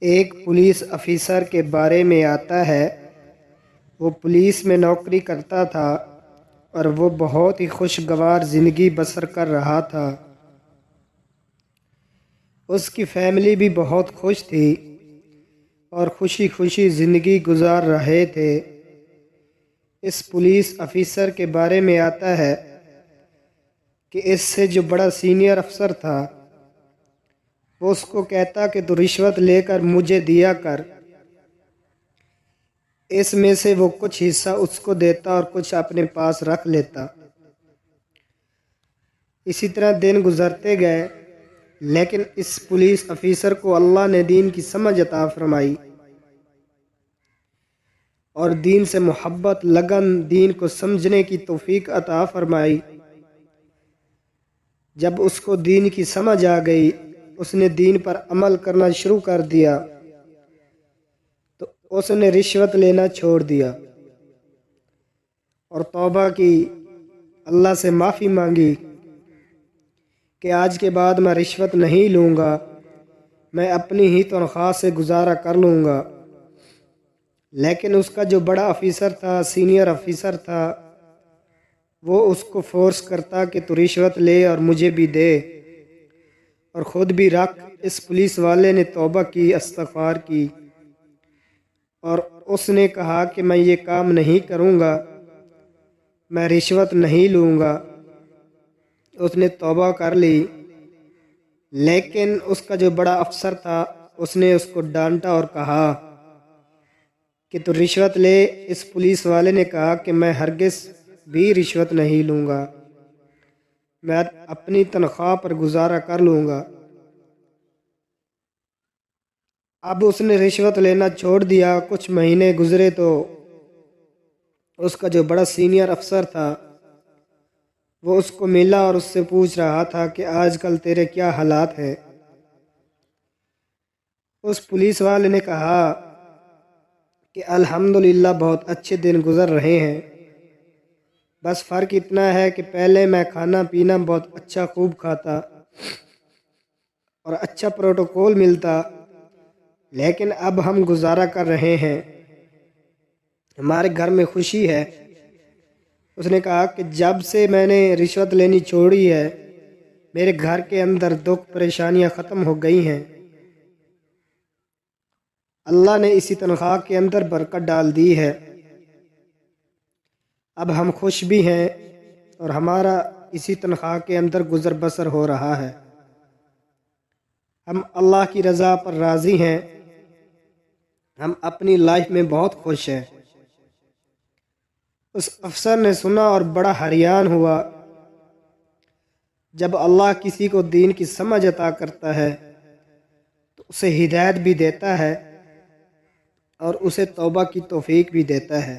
ایک police officer کے بارے میں آتا ہے۔ وہ پولیس میں نوکری کرتا تھا اور وہ بہت ہی خوشگوار زندگی بسر کر رہا تھا۔ اس کی فیملی بھی بہت خوش تھی اور خوشی خوشی زندگی گزار رہے تھے۔ اس پولیس افیسر کے بارے میں آتا ہے کہ اس سے جو بڑا سینئر افسر تھا وہ اس کو کہتا کہ تو رشوت لے کر مجھے دیا کر۔ اس میں سے وہ کچھ حصہ اس کو دیتا اور کچھ اپنے پاس رکھ لیتا۔ اسی طرح دن گزرتے گئے، لیکن اس پولیس افیسر کو اللہ نے دین کی سمجھ عطا فرمائی اور دین سے محبت، لگن، دین کو سمجھنے کی توفیق عطا فرمائی۔ جب اس کو دین کی سمجھ آ گئی، اس نے دین پر عمل کرنا شروع کر دیا تو اس نے رشوت لینا چھوڑ دیا اور توبہ کی، اللہ سے معافی مانگی کہ آج کے بعد میں رشوت نہیں لوں گا، میں اپنی ہی تنخواہ سے گزارا کر لوں گا۔ لیکن اس کا جو بڑا افیسر تھا، سینئر افیسر تھا، وہ اس کو فورس کرتا کہ تو رشوت لے اور مجھے بھی دے اور خود بھی رکھ۔ اس پولیس والے نے توبہ کی، استغفار کی اور اس نے کہا کہ میں یہ کام نہیں کروں گا، میں رشوت نہیں لوں گا۔ اس نے توبہ کر لی، لیکن اس کا جو بڑا افسر تھا اس نے اس کو ڈانٹا اور کہا کہ تو رشوت لے۔ اس پولیس والے نے کہا کہ میں ہرگز بھی رشوت نہیں لوں گا، میں اپنی تنخواہ پر گزارا کر لوں گا۔ اب اس نے رشوت لینا چھوڑ دیا۔ کچھ مہینے گزرے تو اس کا جو بڑا سینئر افسر تھا وہ اس کو ملا اور اس سے پوچھ رہا تھا کہ آج کل تیرے کیا حالات ہیں؟ اس پولیس والے نے کہا کہ الحمدللہ بہت اچھے دن گزر رہے ہیں، بس فرق اتنا ہے کہ پہلے میں کھانا پینا بہت اچھا خوب کھاتا اور اچھا پروٹوکول ملتا، لیکن اب ہم گزارا کر رہے ہیں، ہمارے گھر میں خوشی ہے۔ اس نے کہا کہ جب سے میں نے رشوت لینی چھوڑی ہے، میرے گھر کے اندر دکھ پریشانیاں ختم ہو گئی ہیں، اللہ نے اسی تنخواہ کے اندر برکت ڈال دی ہے، اب ہم خوش بھی ہیں اور ہمارا اسی تنخواہ کے اندر گزر بسر ہو رہا ہے، ہم اللہ کی رضا پر راضی ہیں، ہم اپنی لائف میں بہت خوش ہیں۔ اس افسر نے سنا اور بڑا حیران ہوا۔ جب اللہ کسی کو دین کی سمجھ عطا کرتا ہے تو اسے ہدایت بھی دیتا ہے اور اسے توبہ کی توفیق بھی دیتا ہے۔